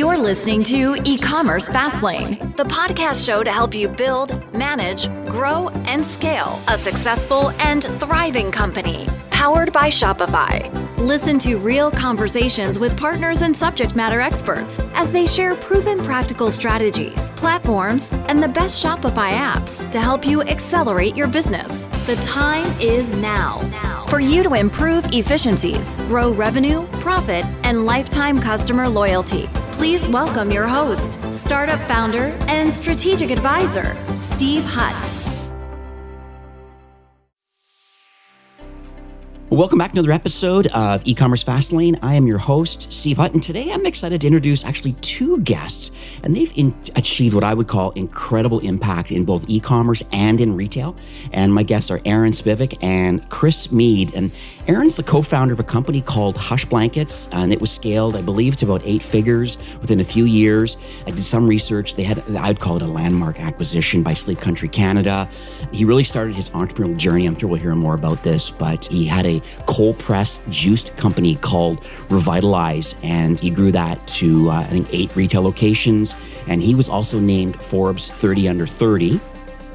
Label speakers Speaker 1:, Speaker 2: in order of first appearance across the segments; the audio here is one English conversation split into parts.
Speaker 1: You're listening to E-commerce Fastlane, the podcast show to help you build, manage, grow, and scale a successful and thriving company, powered by Shopify. Listen to real conversations with partners and subject matter experts as they share proven practical strategies, platforms, and the best Shopify apps to help you accelerate your business. The time is now for you to improve efficiencies, grow revenue, profit, and lifetime customer loyalty. Please welcome your host, startup founder and strategic advisor, Steve Hutt.
Speaker 2: Welcome back to another episode of E-commerce Fastlane. I am your host, Steve Hutt, and today I'm excited to introduce actually two guests, and they've achieved what I would call incredible impact in both e-commerce and in retail. And my guests are Aaron Spivak and Chris Mead. And Aaron's the co-founder of a company called Hush Blankets, and it was scaled, I believe, to about 8 figures within a few years. I did some research. They had, I'd call it a landmark acquisition by Sleep Country Canada. He really started his entrepreneurial journey. I'm sure we'll hear more about this, but he had a cold pressed juiced company called Revitalize, and he grew that to I think 8 retail locations, and he was also named Forbes 30 Under 30.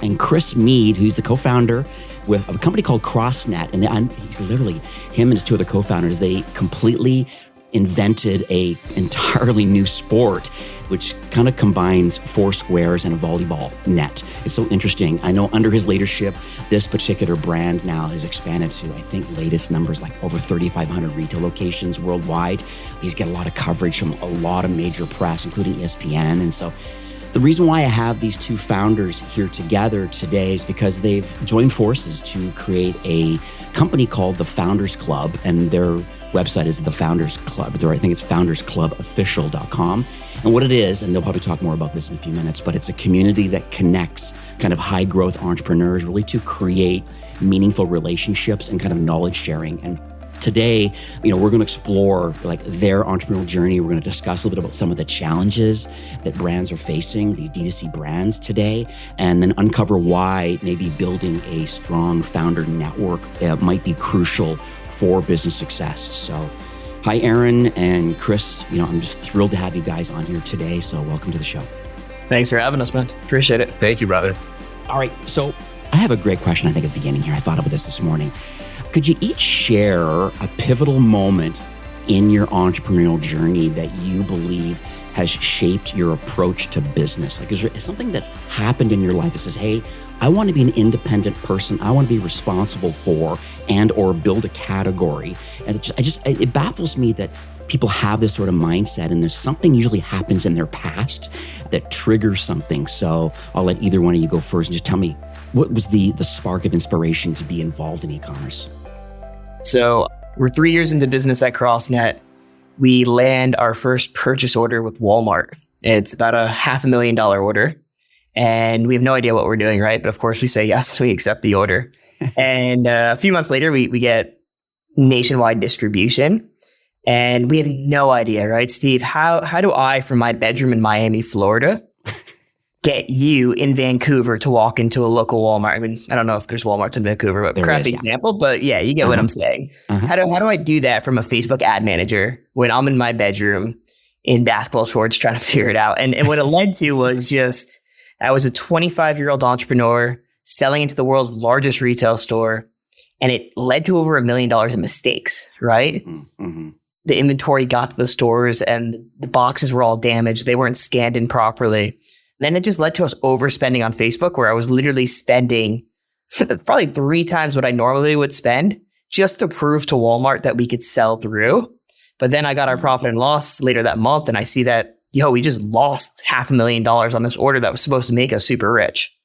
Speaker 2: And Chris Mead, who's the co-founder of a company called CrossNet, and he's literally, him and his 2 other co-founders, they completely invented a entirely new sport, which kind of combines 4 squares and a volleyball net. It's so interesting. I know under his leadership, this particular brand now has expanded to, I think, latest numbers like over 3,500 retail locations worldwide. He's got a lot of coverage from a lot of major press, including ESPN. And so the reason why I have these 2 founders here together today is because they've joined forces to create a company called the Founders Club, and their website is the Founders Club, or I think it's foundersclubofficial.com. And what it is, and they'll probably talk more about this in a few minutes, but it's a community that connects kind of high growth entrepreneurs really to create meaningful relationships and kind of knowledge sharing. And today, we're going to explore like their entrepreneurial journey. We're going to discuss a little bit about some of the challenges that brands are facing, these DTC brands today, and then uncover why maybe building a strong founder network might be crucial for business success. So hi, Aaron and Chris. I'm just thrilled to have you guys on here today. So welcome to the show.
Speaker 3: Thanks for having us, man. Appreciate it.
Speaker 4: Thank you, brother.
Speaker 2: All right. So I have a great question, I think, at the beginning here. I thought about this morning. Could you each share a pivotal moment in your entrepreneurial journey that you believe has shaped your approach to business? Like, is there something that's happened in your life that says, hey, I want to be an independent person. I want to be responsible for and or build a category. And it baffles me that people have this sort of mindset, and there's something usually happens in their past that triggers something. So I'll let either one of you go first and just tell me, what was the spark of inspiration to be involved in e-commerce?
Speaker 3: So we're 3 years into business at CrossNet. We land our first purchase order with Walmart. It's about a $500,000 order, and we have no idea what we're doing, right? But of course we say yes, we accept the order. And a few months later, we get nationwide distribution, and we have no idea, right, Steve? How do I, from my bedroom in Miami, Florida, get you in Vancouver to walk into a local Walmart? I mean, I don't know if there's Walmarts in Vancouver, but crappy example. But yeah, you get what I'm saying. How do I do that from a Facebook ad manager when I'm in my bedroom in basketball shorts trying to figure it out? And what it led to was just, I was a 25-year-old entrepreneur selling into the world's largest retail store, and it led to over $1 million in mistakes, right? Mm-hmm. The inventory got to the stores and the boxes were all damaged. They weren't scanned in properly. Then it just led to us overspending on Facebook, where I was literally spending probably 3 times what I normally would spend just to prove to Walmart that we could sell through. But then I got our profit and loss later that month, and I see that, we just lost $500,000 on this order that was supposed to make us super rich.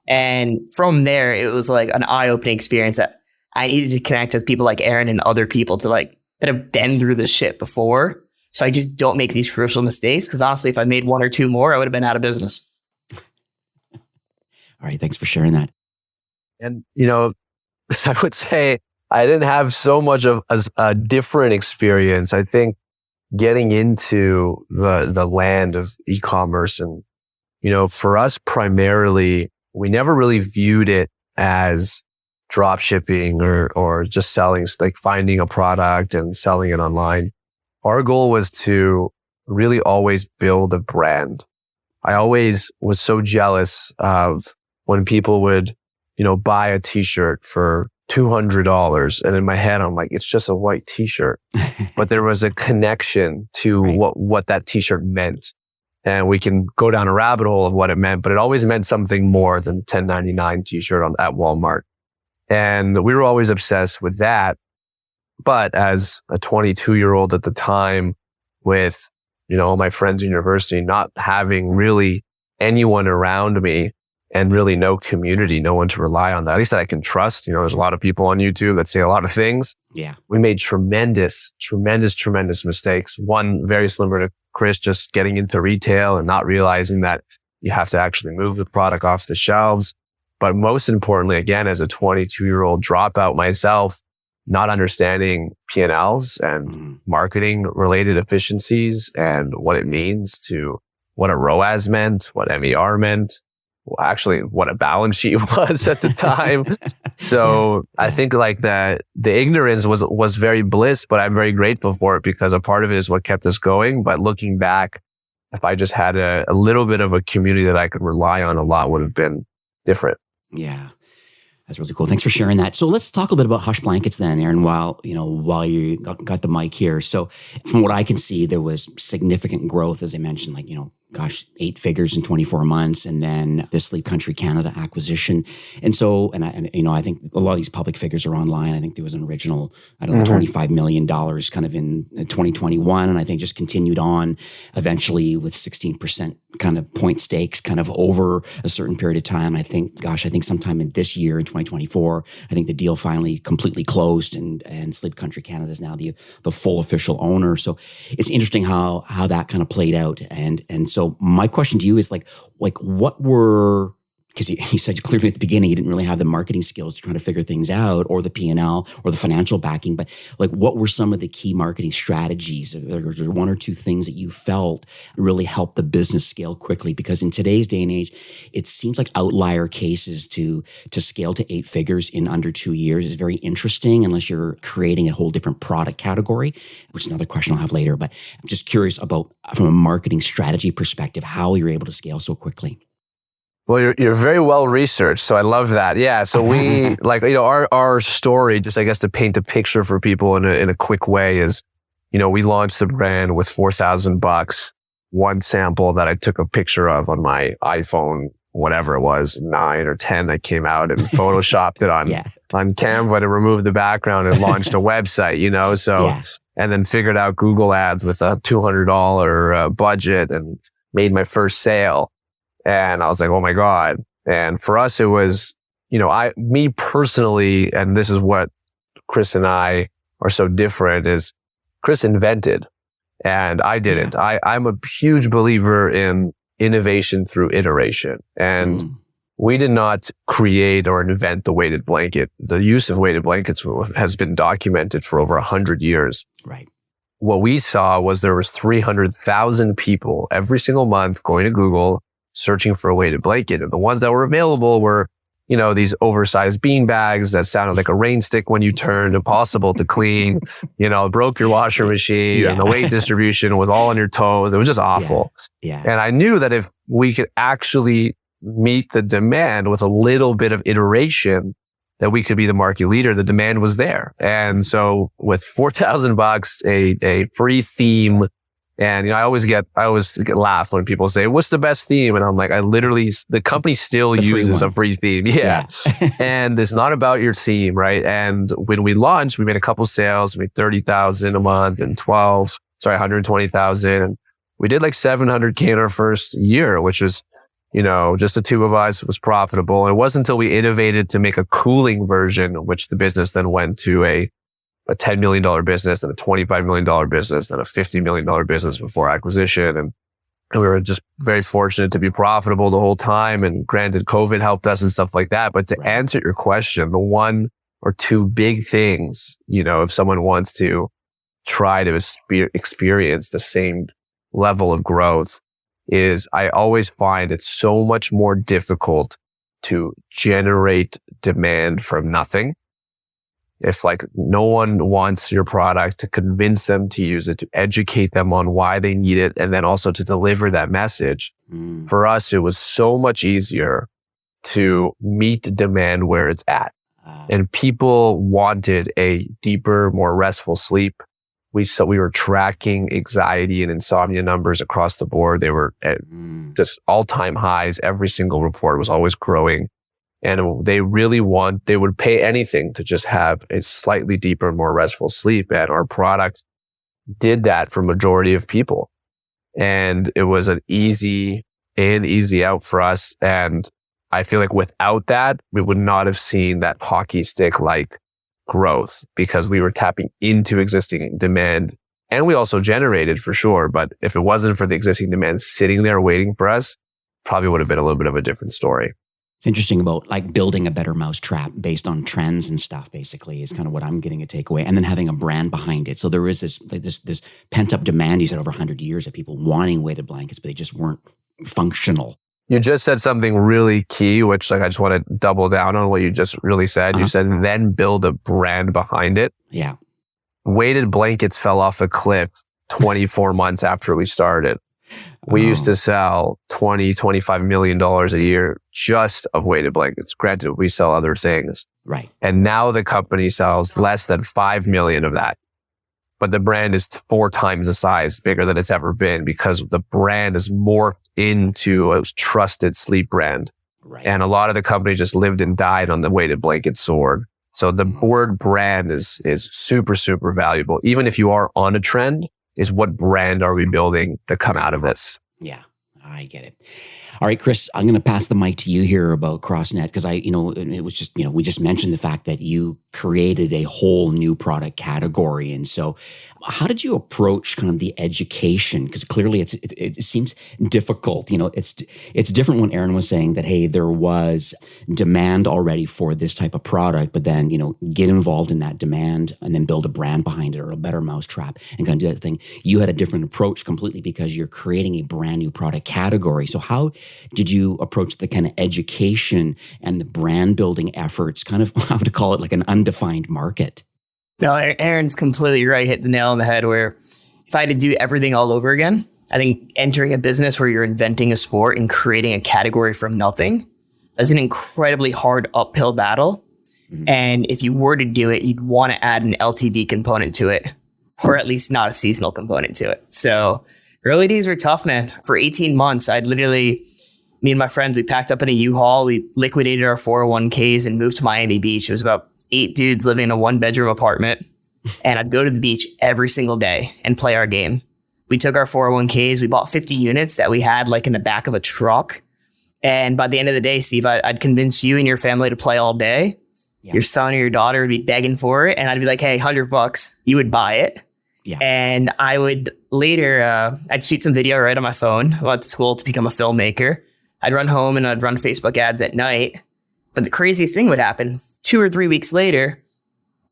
Speaker 3: And from there, it was like an eye-opening experience that I needed to connect with people like Aaron and other people to that have been through this shit before. So I just don't make these crucial mistakes, because honestly, if I made 1 or 2 more, I would have been out of business.
Speaker 2: All right. Thanks for sharing that.
Speaker 4: And, I would say I didn't have so much of a different experience. I think getting into the land of e-commerce and, for us primarily, we never really viewed it as drop shipping or just selling, like finding a product and selling it online. Our goal was to really always build a brand. I always was so jealous of when people would, buy a t-shirt for $200. And in my head, I'm like, it's just a white t-shirt. But there was a connection to what that t-shirt meant. And we can go down a rabbit hole of what it meant, but it always meant something more than $10.99 t-shirt at Walmart. And we were always obsessed with that. But as a 22-year-old at the time with, my friends in university, not having really anyone around me and really no community, no one to rely on, that at least that I can trust. There's a lot of people on YouTube that say a lot of things.
Speaker 2: Yeah.
Speaker 4: We made tremendous mistakes. One very similar to Chris, just getting into retail and not realizing that you have to actually move the product off the shelves. But most importantly, again, as a 22-year-old dropout myself, not understanding P&Ls and marketing related efficiencies and what it means to what a ROAS meant, what MER meant, actually what a balance sheet was at the time. So I think like the ignorance was very bliss, but I'm very grateful for it because a part of it is what kept us going. But looking back, if I just had a little bit of a community that I could rely on, a lot would have been different.
Speaker 2: Yeah. That's really cool. Thanks for sharing that. So let's talk a little bit about Hush Blankets then, Aaron, while you got the mic here. So from what I can see, there was significant growth, as I mentioned, 8 figures in 24 months, and then the Sleep Country Canada acquisition. And so, I think a lot of these public figures are online. I think there was an original, $25 million kind of in 2021. And I think just continued on eventually with 16% kind of point stakes kind of over a certain period of time. I think sometime in this year in 2024, I think the deal finally completely closed and Sleep Country Canada is now the full official owner. So it's interesting how that kind of played out. And so my question to you is like what were, because he said clearly at the beginning, he didn't really have the marketing skills to try to figure things out or the P&L or the financial backing, but like what were some of the key marketing strategies or one or two things that you felt really helped the business scale quickly? Because in today's day and age, it seems like outlier cases to scale to 8 figures in under 2 years is very interesting unless you're creating a whole different product category, which is another question I'll have later. But I'm just curious about, from a marketing strategy perspective, how you're able to scale so quickly.
Speaker 4: Well, you're very well researched, so I love that. Yeah, so we our story, just I guess to paint a picture for people in a quick way, is we launched the brand with $4,000, one sample that I took a picture of on my iPhone, whatever it was, 9 or 10 that came out, and photoshopped it on Canva to remove the background and launched a website. So and then figured out Google Ads with a $200 budget and made my first sale. And I was like, oh my God. And for us, it was, me personally, and this is what Chris and I are so different, is Chris invented and I didn't. I'm a huge believer in innovation through iteration. And we did not create or invent the weighted blanket. The use of weighted blankets has been documented for over 100 years.
Speaker 2: Right.
Speaker 4: What we saw was there was 300,000 people every single month going to Google, searching for a weighted blanket. And the ones that were available were, these oversized bean bags that sounded like a rain stick when you turned, impossible to clean, broke your washer machine, and the weight distribution was all on your toes. It was just awful.
Speaker 2: Yeah.
Speaker 4: And I knew that if we could actually meet the demand with a little bit of iteration, that we could be the market leader. The demand was there. And so with $4,000, a free theme, and I always get laughed when people say, "What's the best theme?" And I'm like, the company still uses a free theme. Yeah. And it's not about your theme, right? And when we launched, we made a couple sales, we made 30,000 a month and 120,000. We did like 700K in our first year, which was, just the two of us. It was profitable. And it wasn't until we innovated to make a cooling version, which the business then went to a $10 million business and a $25 million business and a $50 million business before acquisition. And we were just very fortunate to be profitable the whole time. And granted, COVID helped us and stuff like that. But to answer your question, the one or two big things, if someone wants to try to experience the same level of growth, is I always find it's so much more difficult to generate demand from nothing If like no one wants your product, to convince them to use it, to educate them on why they need it, and then also to deliver that message. For us, it was so much easier to meet the demand where it's at. And people wanted a deeper, more restful sleep. We were tracking anxiety and insomnia numbers across the board. They were at just all-time highs. Every single report was always growing. And they would pay anything to just have a slightly deeper, more restful sleep. And our product did that for majority of people. And it was an easy in, easy out for us. And I feel like without that, we would not have seen that hockey stick like growth, because we were tapping into existing demand, and we also generated for sure. But if it wasn't for the existing demand sitting there waiting for us, probably would have been a little bit of a different story.
Speaker 2: It's interesting about like building a better mousetrap based on trends and stuff, basically, is kind of what I'm getting a takeaway. And then having a brand behind it. So there is this pent up demand, you said, over 100 years of people wanting weighted blankets, but they just weren't functional.
Speaker 4: You just said something really key, which like I just want to double down on what you just really said. You said, then build a brand behind it.
Speaker 2: Yeah.
Speaker 4: Weighted blankets fell off a cliff 24 months after we started. We used to sell $20-25 million a year just of weighted blankets. Granted, we sell other things.
Speaker 2: Right.
Speaker 4: And now the company sells less than 5 million of that. But the brand is 4 times the size, bigger than it's ever been, because the brand is morphed into a trusted sleep brand.
Speaker 2: Right.
Speaker 4: And a lot of the company just lived and died on the weighted blanket sword. So the word brand is super, super valuable. Even if you are on a trend, is what brand are we building to come out of this?
Speaker 2: Yeah, I get it. All right, Chris, I'm going to pass the mic to you here about CrossNet, because it was just, we just mentioned the fact that you created a whole new product category. And so how did you approach kind of the education? Because clearly it seems difficult. It's different when Aaron was saying that, hey, there was demand already for this type of product, but then, get involved in that demand and then build a brand behind it or a better mousetrap and kind of do that thing. You had a different approach completely because you're creating a brand new product category. So how did you approach the kind of education and the brand building efforts, kind of, I would call it like an undefined market?
Speaker 3: No, Aaron's completely right. Hit the nail on the head, where if I had to do everything all over again, I think entering a business where you're inventing a sport and creating a category from nothing is an incredibly hard uphill battle. Mm-hmm. And if you were to do it, you'd want to add an LTV component to it, or at least not a seasonal component to it. So early days were tough, man. For 18 months, me and my friends, we packed up in a U-Haul, we liquidated our 401ks and moved to Miami Beach. It was about 8 dudes living in a 1-bedroom apartment. And I'd go to the beach every single day and play our game. We took our 401ks, we bought 50 units that we had like in the back of a truck. And by the end of the day, Steve, I'd convince you and your family to play all day. Yeah. Your son or your daughter would be begging for it. And I'd be like, hey, $100, you would buy it. Yeah. And I would later, I'd shoot some video right on my phone. I went to school to become a filmmaker. I'd run home and I'd run Facebook ads at night. But the craziest thing would happen. 2 or 3 weeks later,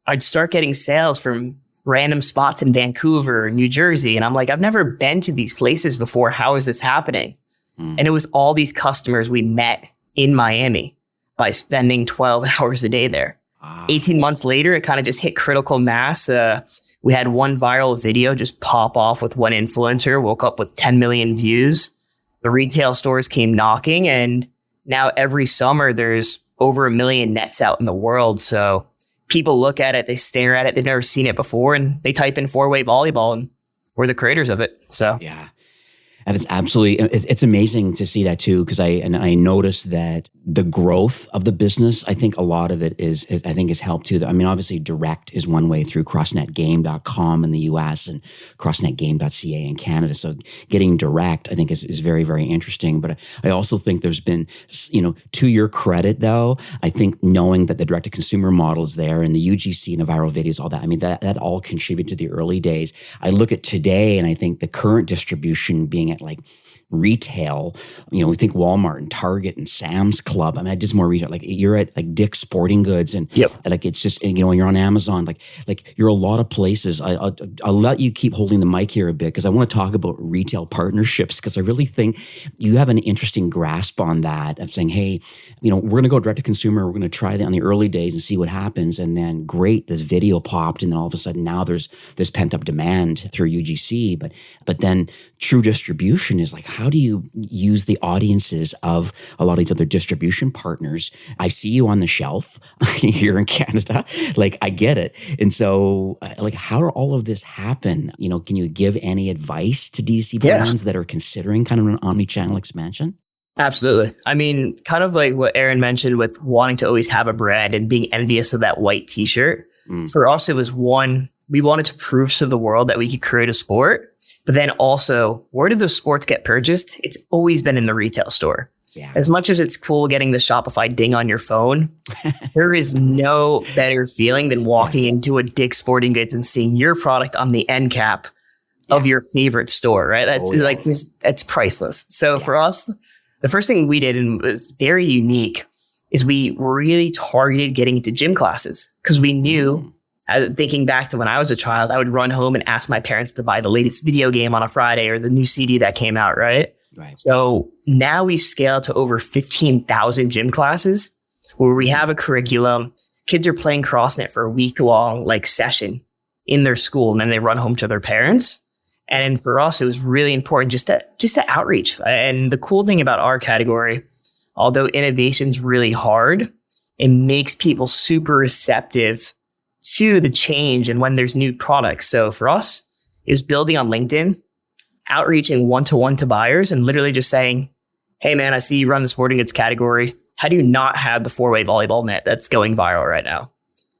Speaker 3: I'd start getting sales from random spots in Vancouver, New Jersey. And I'm like, I've never been to these places before. How is this happening? And it was all these customers we met in Miami by spending 12 hours a day there. 18 months later, it kind of just hit critical mass. We had one viral video just pop off with one influencer, woke up with 10 million views. The retail stores came knocking, and now every summer there's over 1 million nets out in the world. So people look at it, they stare at it, they've never seen it before, and they type in 4-way volleyball, and we're the creators of it. So
Speaker 2: yeah. That is absolutely, it's amazing to see that too, because I noticed that the growth of the business, I think a lot of it is helped too. I mean, obviously direct is one way through crossnetgame.com in the US and crossnetgame.ca in Canada. So getting direct, I think is very, very interesting. But I also think there's been, to your credit though, I think knowing that the direct to consumer model is there and the UGC and the viral videos, all that, I mean, that all contributed to the early days. I look at today and I think the current distribution being at like retail, we think Walmart and Target and Sam's Club. I mean, I did more retail. Like you're at like Dick's Sporting Goods, and like it's just, you're on Amazon. Like you're a lot of places. I'll let you keep holding the mic here a bit because I want to talk about retail partnerships, because I really think you have an interesting grasp on that of saying, hey, we're going to go direct to consumer. We're going to try that on the early days and see what happens. And then great, this video popped, and then all of a sudden now there's this pent up demand through UGC. But then true distribution is like, how do you use the audiences of a lot of these other distribution partners? I see you on the shelf here in Canada. Like, I get it. And so, like, how do all of this happen? Can you give any advice to DTC brands that are considering kind of an omnichannel expansion?
Speaker 3: Absolutely. I mean, kind of like what Aaron mentioned with wanting to always have a brand and being envious of that white t-shirt. For us, it was one, we wanted to prove to the world that we could create a sport. But then also, where did those sports get purchased? It's always been in the retail store. Yeah. As much as it's cool getting the Shopify ding on your phone, there is no better feeling than walking into a Dick's Sporting Goods and seeing your product on the end cap of your favorite store, right? That's that's priceless. So for us, the first thing we did, and was very unique, is we really targeted getting into gym classes, because we knew, thinking back to when I was a child, I would run home and ask my parents to buy the latest video game on a Friday or the new CD that came out, right? So now we've scaled to over 15,000 gym classes where we have a curriculum. Kids are playing CrossNet for a week-long session in their school, and then they run home to their parents. And for us, it was really important just to outreach. And the cool thing about our category, although innovation's really hard, it makes people super receptive to the change and when there's new products. So for us, it was building on LinkedIn, outreaching one-to-one to buyers, and literally just saying, hey man, I see you run the sporting goods category. How do you not have the 4-way volleyball net that's going viral right now?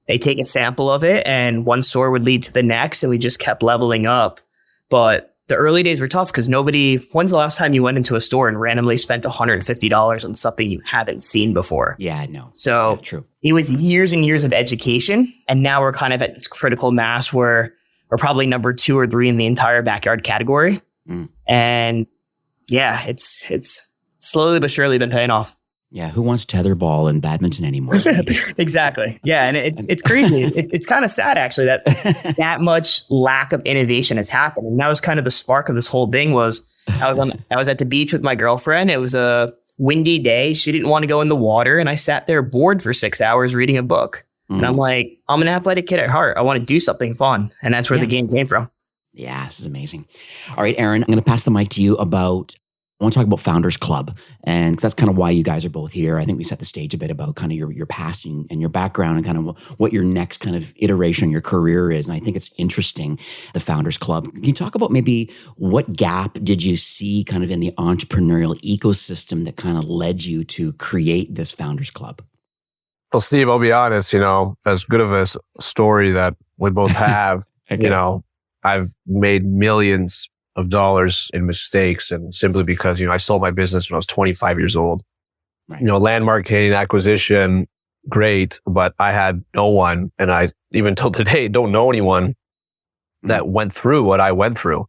Speaker 3: They take a sample of it, and one store would lead to the next, and we just kept leveling up. But the early days were tough because when's the last time you went into a store and randomly spent $150 on something you haven't seen before? Yeah, no. So true. It was years and years of education. And now we're kind of at this critical mass where we're probably number 2 or 3 in the entire backyard category. And yeah, it's slowly but surely been paying off.
Speaker 2: Yeah, who wants tetherball and badminton anymore?
Speaker 3: Exactly. Yeah, and it's crazy. It's kind of sad actually that much lack of innovation has happened. And that was kind of the spark of this whole thing. Was I was at the beach with my girlfriend. It was a windy day. She didn't want to go in the water, and I sat there bored for 6 hours reading a book. And I'm like, I'm an athletic kid at heart. I want to do something fun, and that's where the game came from. Yeah, this is amazing. All right, Aaron, I'm going to pass the mic to you I want to talk about Founders Club, and that's kind of why you guys are both here. I think we set the stage a bit about kind of your past and your background and kind of what your next kind of iteration in your career is. And I think it's interesting, the Founders Club. Can you talk about maybe what gap did you see kind of in the entrepreneurial ecosystem that kind of led you to create this Founders Club?
Speaker 4: Well, Steve, I'll be honest, as good of a story that we both have, okay. I've made millions of dollars in mistakes, and simply because, I sold my business when I was 25 years old. Right. Landmark Canadian acquisition, great, but I had no one, and I, even till today, don't know anyone that went through what I went through.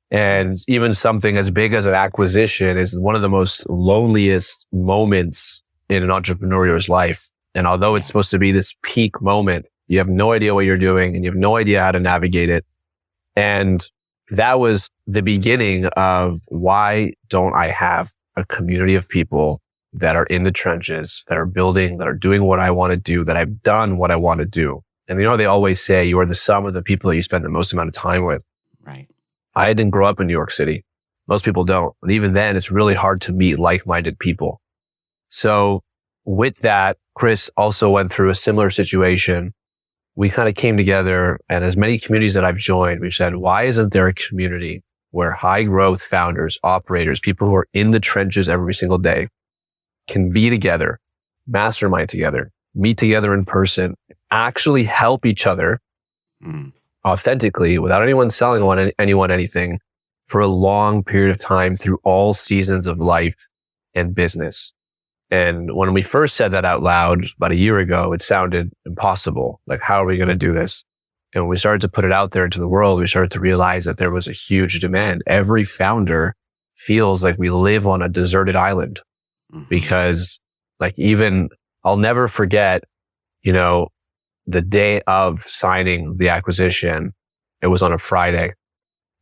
Speaker 4: And even something as big as an acquisition is one of the most loneliest moments in an entrepreneur's life. And although it's supposed to be this peak moment, you have no idea what you're doing, and you have no idea how to navigate it. And that was the beginning of why don't I have a community of people that are in the trenches, that are building, that are doing what I want to do, that I've done what I want to do. And they always say you are the sum of the people that you spend the most amount of time with. Right. I didn't grow up in New York City. Most people don't. And even then, it's really hard to meet like-minded people. So with that, Chris also went through a similar situation. We kind of came together, and as many communities that I've joined, we've said, why isn't there a community where high growth founders, operators, people who are in the trenches every single day can be together, mastermind together, meet together in person, actually help each other authentically without anyone selling anyone anything for a long period of time through all seasons of life and business. And when we first said that out loud about a year ago, it sounded impossible. Like, how are we going to do this? And when we started to put it out there into the world, we started to realize that there was a huge demand. Every founder feels like we live on a deserted island because like even I'll never forget, the day of signing the acquisition, it was on a Friday.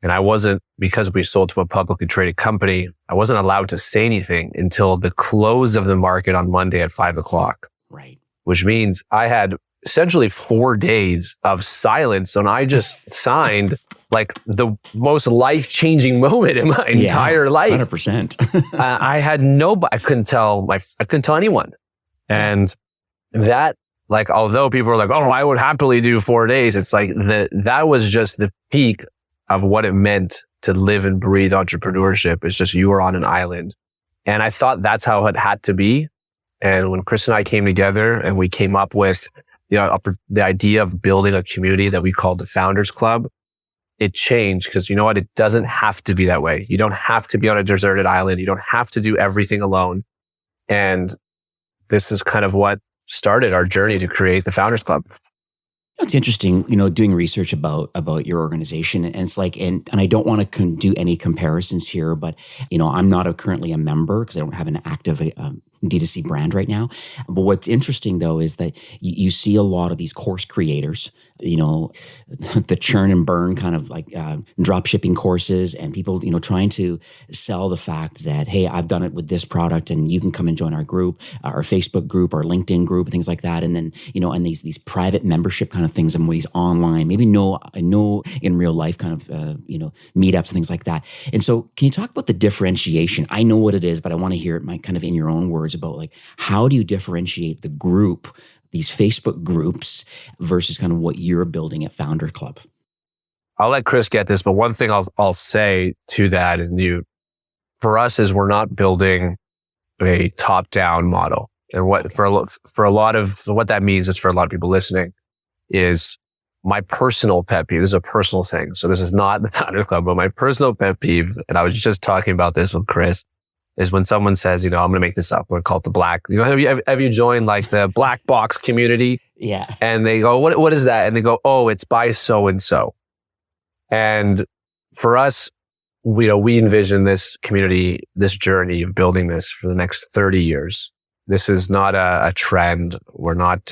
Speaker 4: And I wasn't, because we sold to a publicly traded company, I wasn't allowed to say anything until the close of the market on Monday at 5:00.
Speaker 2: Right.
Speaker 4: Which means I had essentially 4 days of silence. And I just signed like the most life-changing moment in my entire life.
Speaker 2: 100%.
Speaker 4: I couldn't tell anyone. And that, like, although people were like, oh, I would happily do 4 days. It's like that was just the peak of what it meant to live and breathe entrepreneurship. It's just you were on an island. And I thought that's how it had to be. And when Chris and I came together and we came up with the idea of building a community that we called the Founders Club, it changed because you know what? It doesn't have to be that way. You don't have to be on a deserted island. You don't have to do everything alone. And this is kind of what started our journey to create the Founders Club.
Speaker 2: It's interesting, doing research about your organization, and it's like, and I don't want to do any comparisons here, but I'm not currently a member because I don't have an active D2C brand right now. But what's interesting though is that you see a lot of these course creators, the churn and burn kind of like drop shipping courses, and people trying to sell the fact that, hey, I've done it with this product and you can come and join our group, our Facebook group, our LinkedIn group, and things like that. And then and these private membership kind of things and these online, maybe no in real life kind of meetups and things like that. And so can you talk about the differentiation? I know what it is, but I want to hear it kind of in your own words about like, how do you differentiate the group, these Facebook groups, versus kind of what you're building at Founder Club?
Speaker 4: I'll let Chris get this, but one thing I'll say to that, and for us, is we're not building a top-down model. And what for a lot of what that means is, for a lot of people listening, is my personal pet peeve. This is a personal thing, so this is not the Founder Club, but my personal pet peeve, and I was just talking about this with Chris, is when someone says, I'm going to make this up. We're called the black. Have you joined like the black box community?
Speaker 2: Yeah.
Speaker 4: And they go, what is that? And they go, oh, it's by so and so. And for us, we envision this community, this journey of building this for the next 30 years. This is not a trend. We're not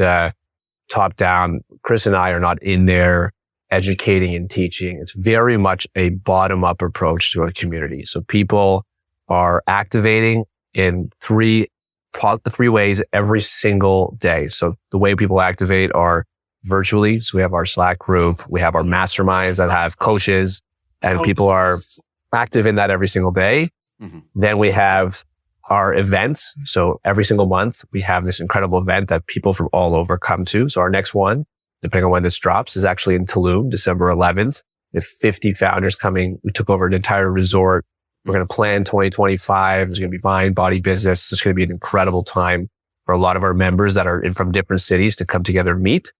Speaker 4: top down. Chris and I are not in there educating and teaching. It's very much a bottom up approach to a community. So people are activating in three ways every single day. So the way people activate are virtually. So we have our Slack group, we have our masterminds that have coaches, and people are active in that every single day. Mm-hmm. Then we have our events. So every single month we have this incredible event that people from all over come to. So our next one, depending on when this drops, is actually in Tulum, December 11th. We have 50 founders coming. We took over an entire resort. We're going to plan 2025. There's going to be mind, body, business. It's going to be an incredible time for a lot of our members that are from different cities to come together and meet.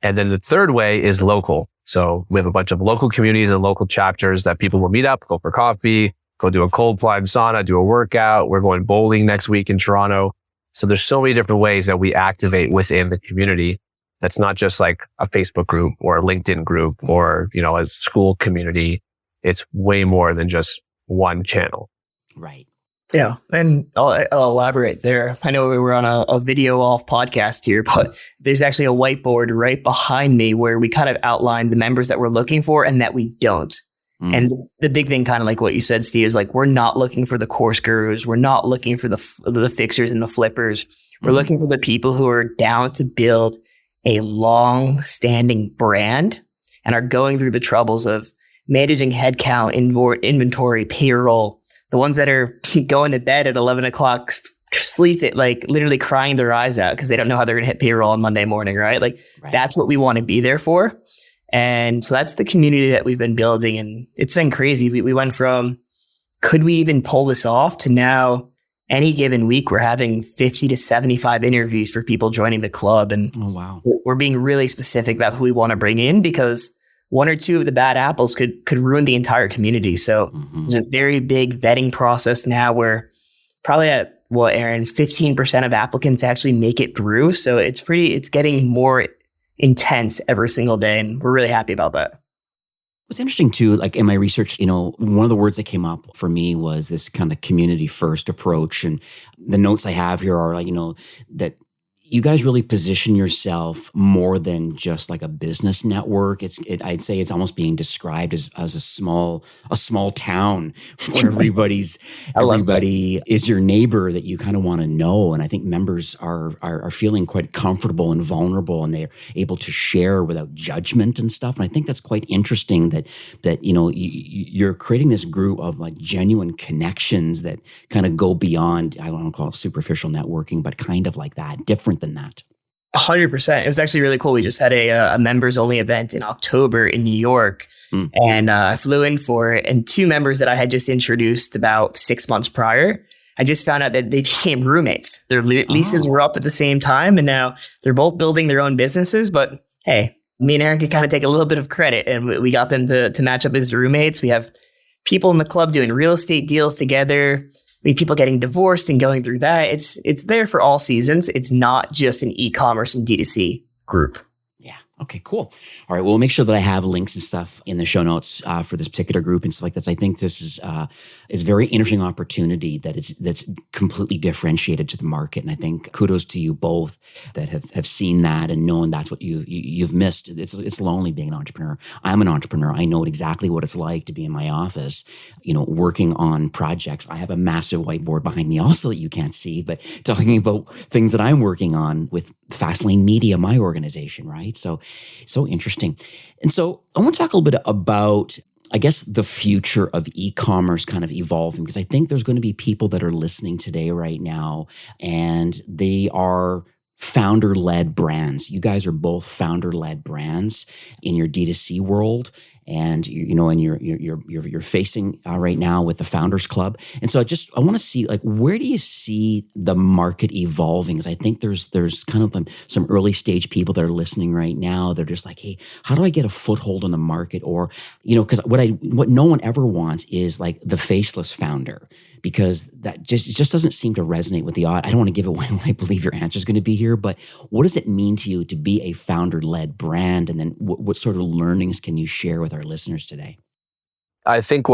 Speaker 4: And then the third way is local. So we have a bunch of local communities and local chapters that people will meet up, go for coffee, go do a cold plunge sauna, do a workout. We're going bowling next week in Toronto. So there's so many different ways that we activate within the community. That's not just like a Facebook group or a LinkedIn group or, a school community. It's way more than just one channel.
Speaker 2: Right.
Speaker 3: Yeah. And I'll elaborate there. I know we were on a video off podcast here, but there's actually a whiteboard right behind me where we kind of outline the members that we're looking for and that we don't. And the big thing, kind of like what you said, Steve, is like, we're not looking for the course gurus. We're not looking for the fixers and the flippers. We're looking for the people who are down to build a long-standing brand and are going through the troubles of managing headcount, inventory, payroll, the ones that are going to bed at 11 o'clock, sleep it, like literally crying their eyes out because they don't know how they're going to hit payroll on Monday morning, right? That's what we want to be there for. And so that's the community that we've been building. And it's been crazy. We went from, could we even pull this off, to now any given week, we're having 50 to 75 interviews for people joining the club. And we're being really specific about who we want to bring in, because one or two of the bad apples could ruin the entire community. So there's a very big vetting process now where probably at, Aaron, 15% of applicants actually make it through. So it's getting more intense every single day. And we're really happy about that.
Speaker 2: What's interesting too, like in my research, one of the words that came up for me was this kind of community first approach. And the notes I have here are like, that you guys really position yourself more than just like a business network. I'd say it's almost being described as a small town where everybody is your neighbor that you kind of want to know. And I think members are feeling quite comfortable and vulnerable, and they're able to share without judgment and stuff. And I think that's quite interesting that you're creating this group of like genuine connections that kind of go beyond, I don't want to call it superficial networking, but kind of like that, different than that.
Speaker 3: 100%. It was actually really cool. We just had a members only event in October in New York, and I flew in for it. And two members that I had just introduced about 6 months prior, I just found out that they became roommates. Their leases were up at the same time, and now they're both building their own businesses. But hey, me and Aaron can kind of take a little bit of credit, and we got them to match up as roommates. We have people in the club doing real estate deals together. People getting divorced and going through that. It's there for all seasons. It's not just an e-commerce and D2C group.
Speaker 2: Yeah. Okay, cool. All right. Well, we'll make sure that I have links and stuff in the show notes for this particular group and stuff like this. I think this is a very interesting opportunity that's completely differentiated to the market. And I think kudos to you both that have seen that and known that's what you've missed. It's lonely being an entrepreneur. I'm an entrepreneur. I know exactly what it's like to be in my office, working on projects. I have a massive whiteboard behind me also that you can't see, but talking about things that I'm working on with Fastlane Media, my organization, right? So interesting. And so I want to talk a little bit about, I guess, the future of e-commerce kind of evolving, because I think there's going to be people that are listening today right now, and they are founder-led brands. You guys are both founder-led brands in your D2C world, and and you're facing right now with the Founders Club. And so I want to see, like, where do you see the market evolving? Because I think there's kind of some early stage people that are listening right now. They're just like, hey, how do I get a foothold on the market? Or because what no one ever wants is like the faceless founder, because that just doesn't seem to resonate with the audience. I don't want to give away what I believe your answer is going to be here, but what does it mean to you to be a founder-led brand? And then what sort of learnings can you share with our listeners today?
Speaker 4: I think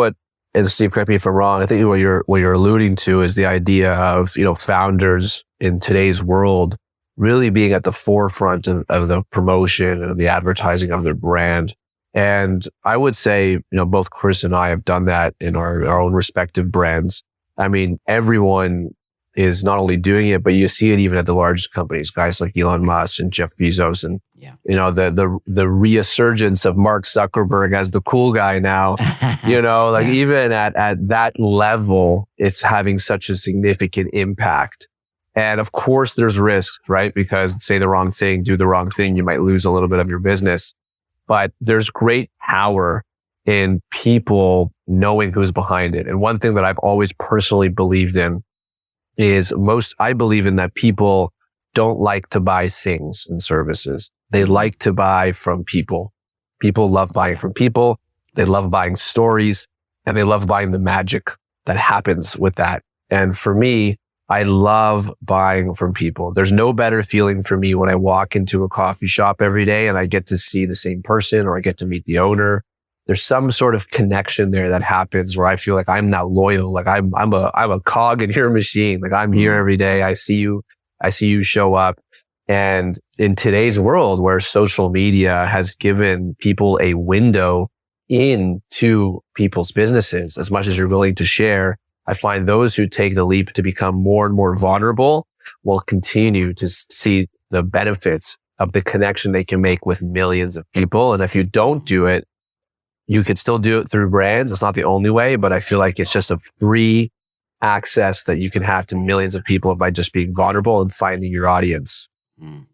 Speaker 4: and Steve, correct me if I'm wrong, I think what you're alluding to is the idea of, founders in today's world really being at the forefront of the promotion and the advertising of their brand. And I would say, both Chris and I have done that in our own respective brands. I mean, everyone is not only doing it, but you see it even at the largest companies, guys like Elon Musk and Jeff Bezos, and the resurgence of Mark Zuckerberg as the cool guy now. Even at that level, it's having such a significant impact. And of course, there's risks, right? Because say the wrong thing, do the wrong thing, you might lose a little bit of your business. But there's great power in people knowing who's behind it. And one thing that I've always personally believed in is I believe in that people don't like to buy things and services. They like to buy from people. People love buying from people. They love buying stories, and they love buying the magic that happens with that. And for me, I love buying from people. There's no better feeling for me when I walk into a coffee shop every day and I get to see the same person, or I get to meet the owner. There's some sort of connection there that happens where I feel like I'm now loyal. Like I'm a cog in your machine. Like I'm here every day. I see you show up. And in today's world where social media has given people a window into people's businesses, as much as you're willing to share, I find those who take the leap to become more and more vulnerable will continue to see the benefits of the connection they can make with millions of people. And if you don't do it, you could still do it through brands. It's not the only way, but I feel like it's just a free access that you can have to millions of people by just being vulnerable and finding your audience.
Speaker 2: Mm.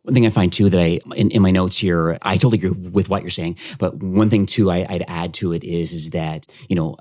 Speaker 2: One thing I find too that in my notes here, I totally agree with what you're saying. But one thing too, I'd add to it is that,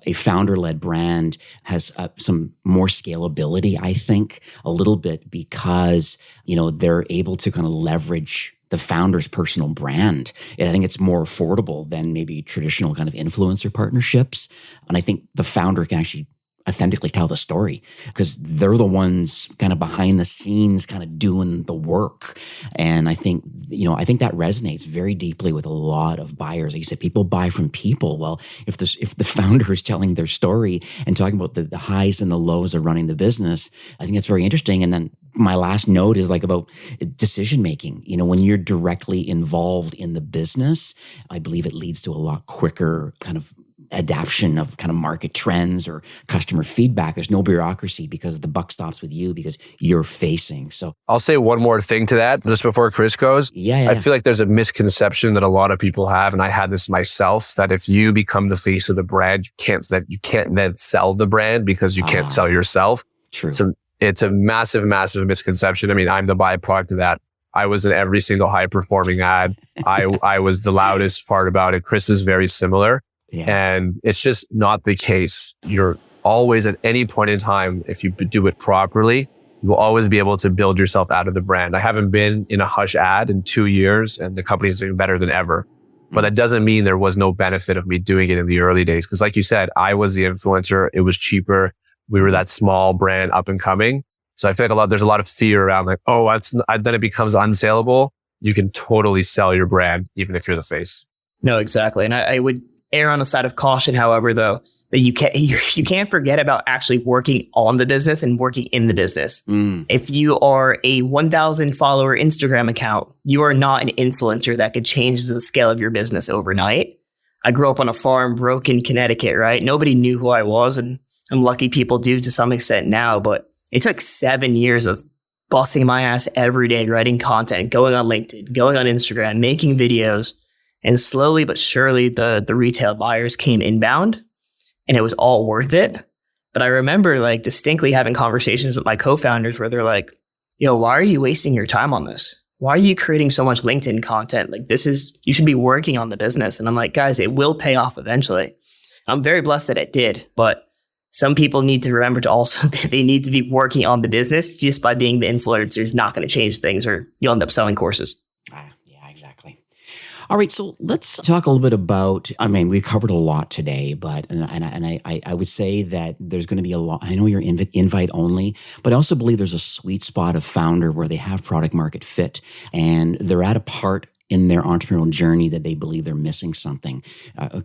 Speaker 2: a founder-led brand has some more scalability, I think, a little bit, because, they're able to kind of leverage the founder's personal brand. And I think it's more affordable than maybe traditional kind of influencer partnerships. And I think the founder can actually authentically tell the story, because they're the ones kind of behind the scenes kind of doing the work. And I think that resonates very deeply with a lot of buyers. Like you said, people buy from people. Well, if the founder is telling their story and talking about the highs and the lows of running the business, I think that's very interesting. And then my last note is like about decision making. When you're directly involved in the business, I believe it leads to a lot quicker kind of adaptation of kind of market trends or customer feedback. There's no bureaucracy because the buck stops with you because you're facing. So
Speaker 4: I'll say one more thing to that just before Chris goes.
Speaker 2: Yeah.
Speaker 4: I feel like there's a misconception that a lot of people have, and I had this myself, that if you become the face of the brand, you can't then sell the brand because you can't sell yourself.
Speaker 2: True.
Speaker 4: So it's a massive, massive misconception. I mean, I'm the byproduct of that. I was in every single high performing ad. I was the loudest part about it. Chris is very similar.
Speaker 2: Yeah.
Speaker 4: And it's just not the case. You're always, at any point in time, if you do it properly, you will always be able to build yourself out of the brand. I haven't been in a Hush ad in 2 years, and the company is doing better than ever. But that doesn't mean there was no benefit of me doing it in the early days. Because like you said, I was the influencer. It was cheaper. We were that small brand up and coming. So I feel like there's a lot of fear around like, then it becomes unsaleable. You can totally sell your brand, even if you're the face.
Speaker 3: No, exactly. And I would err on the side of caution, however, though, that you can't forget about actually working on the business and working in the business. If you are a 1,000 follower Instagram account, you are not an influencer that could change the scale of your business overnight. I grew up on a farm, broke in Connecticut, right? Nobody knew who I was, and I'm lucky people do to some extent now, but it took 7 years of busting my ass every day, writing content, going on LinkedIn, going on Instagram, making videos. And slowly but surely, the retail buyers came inbound, and it was all worth it. But I remember like distinctly having conversations with my co-founders where they're like, why are you wasting your time on this? Why are you creating so much LinkedIn content? Like you should be working on the business. And I'm like, guys, it will pay off eventually. I'm very blessed that it did. But some people need to remember to also, they need to be working on the business. Just by being the influencer is not going to change things, or you'll end up selling courses.
Speaker 2: Yeah, exactly. All right, so let's talk a little bit about, we covered a lot today, but I would say that there's going to be a lot. I know you're invite only, but I also believe there's a sweet spot of founder where they have product market fit and they're at a part in their entrepreneurial journey that they believe they're missing something.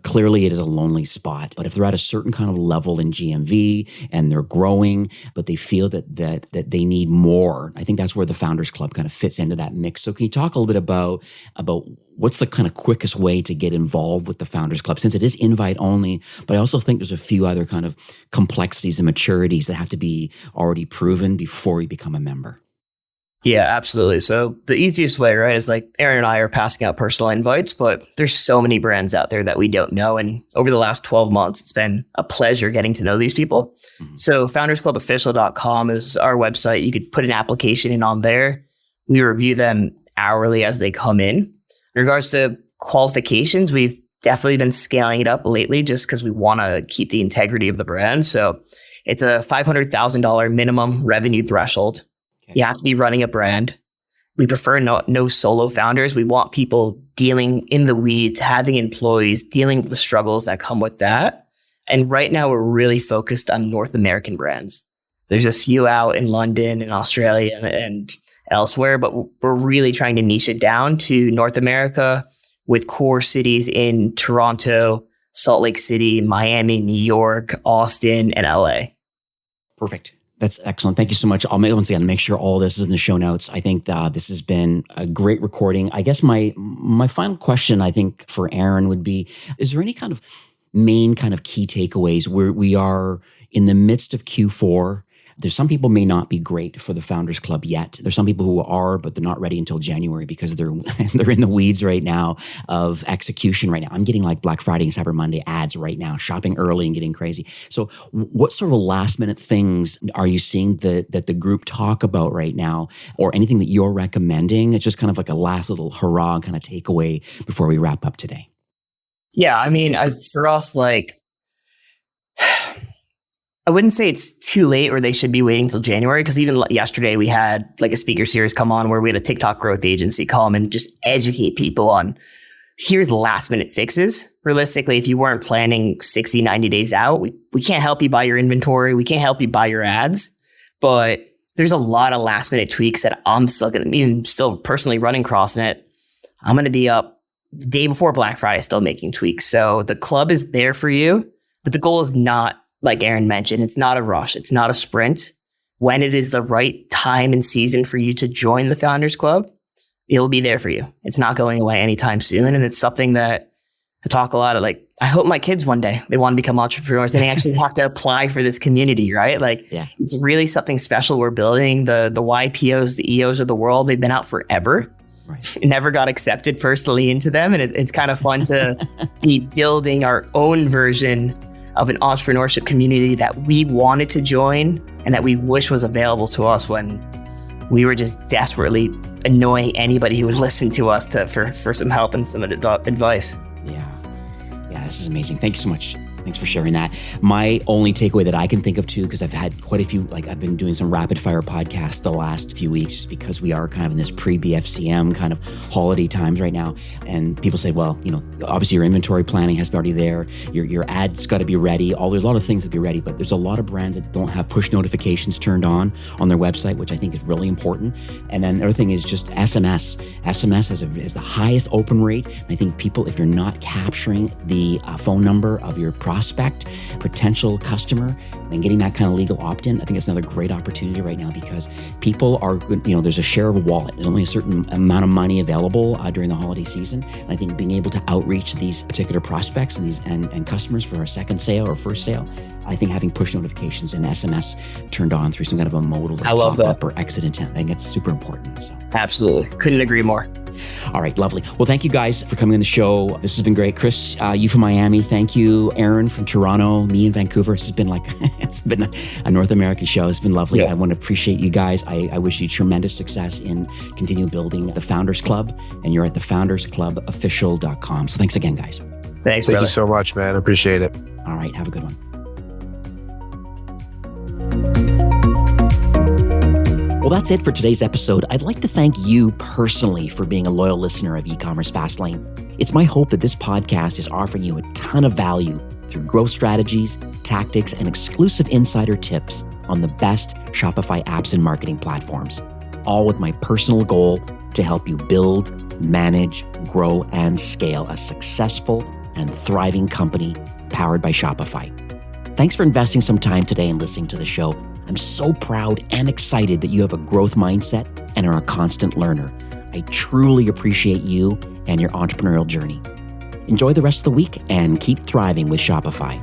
Speaker 2: Clearly, it is a lonely spot, but if they're at a certain kind of level in GMV and they're growing, but they feel that they need more, I think that's where the Founders Club kind of fits into that mix. So can you talk a little bit about what's the kind of quickest way to get involved with the Founders Club, since it is invite only, but I also think there's a few other kind of complexities and maturities that have to be already proven before you become a member?
Speaker 3: Yeah, absolutely. So the easiest way, right, is like Aaron and I are passing out personal invites, but there's so many brands out there that we don't know. And over the last 12 months, it's been a pleasure getting to know these people. Mm-hmm. So foundersclubofficial.com is our website. You could put an application in on there. We review them hourly as they come in. In regards to qualifications, we've definitely been scaling it up lately just because we want to keep the integrity of the brand. So it's a $500,000 minimum revenue threshold. You have to be running a brand. We prefer no solo founders. We want people dealing in the weeds, having employees, dealing with the struggles that come with that. And right now, we're really focused on North American brands. There's a few out in London and Australia and elsewhere, but we're really trying to niche it down to North America with core cities in Toronto, Salt Lake City, Miami, New York, Austin, and LA.
Speaker 2: Perfect. That's excellent. Thank you so much. I'll once again make sure all this is in the show notes. I think this has been a great recording. I guess my final question, I think, for Aaron would be, is there any kind of main kind of key takeaways where we are in the midst of Q4? There's some people may not be great for the Founders Club yet. There's some people who are, but they're not ready until January because they're in the weeds right now of execution right now. I'm getting like Black Friday and Cyber Monday ads right now, shopping early and getting crazy. So what sort of last minute things are you seeing that the group talk about right now, or anything that you're recommending? It's just kind of like a last little hurrah kind of takeaway before we wrap up today.
Speaker 3: Yeah, I mean, for us, like, I wouldn't say it's too late or they should be waiting until January, because even yesterday we had like a speaker series come on where we had a TikTok growth agency come and just educate people on here's last minute fixes. Realistically, if you weren't planning 60, 90 days out, we can't help you buy your inventory. We can't help you buy your ads. But there's a lot of last minute tweaks that I'm still personally running CrossNet. I'm going to be up the day before Black Friday, still making tweaks. So the club is there for you, but the goal is not, like Aaron mentioned, it's not a rush. It's not a sprint. When it is the right time and season for you to join the Founders Club, it'll be there for you. It's not going away anytime soon. And it's something that I talk a lot of, like, I hope my kids one day, they want to become entrepreneurs and they actually have to apply for this community, right? Like, It's really something special we're building. The YPOs, the EOs of the world, they've been out forever. Right. It never got accepted personally into them. And it's kind of fun to be building our own version of an entrepreneurship community that we wanted to join and that we wish was available to us when we were just desperately annoying anybody who would listen to us for some help and some advice.
Speaker 2: Yeah, this is amazing. Thank you so much. Thanks for sharing that. My only takeaway that I can think of too, because I've had quite a few, like I've been doing some rapid fire podcasts the last few weeks, just because we are kind of in this pre-BFCM kind of holiday times right now. And people say, well, obviously your inventory planning has to be already there. Your ads got to be ready. There's a lot of things to be ready, but there's a lot of brands that don't have push notifications turned on their website, which I think is really important. And then the other thing is just SMS. SMS has the highest open rate. And I think people, if you're not capturing the phone number of your prospect, potential customer, and getting that kind of legal opt-in, I think it's another great opportunity right now, because people are, there's a share of a wallet. There's only a certain amount of money available during the holiday season. And I think being able to outreach these particular prospects and customers for a second sale or first sale, I think having push notifications and SMS turned on through some kind of a modal pop-up or exit intent, I think it's super important. So.
Speaker 3: Absolutely. Couldn't agree more.
Speaker 2: All right, lovely. Well, thank you guys for coming on the show. This has been great. Chris, you from Miami. Thank you. Aaron from Toronto, me in Vancouver. This has been it's been a North American show. It's been lovely. Yeah. I want to appreciate you guys. I wish you tremendous success in continuing building the Founders Club, and you're at thefoundersclubofficial.com. So thanks again, guys.
Speaker 3: Thank
Speaker 4: you so much, man. Appreciate it.
Speaker 2: All right, have a good one. Well, that's it for today's episode. I'd like to thank you personally for being a loyal listener of E-commerce Fastlane. It's my hope that this podcast is offering you a ton of value through growth strategies, tactics, and exclusive insider tips on the best Shopify apps and marketing platforms, all with my personal goal to help you build, manage, grow, and scale a successful and thriving company powered by Shopify. Thanks for investing some time today and listening to the show. I'm so proud and excited that you have a growth mindset and are a constant learner. I truly appreciate you and your entrepreneurial journey. Enjoy the rest of the week and keep thriving with Shopify.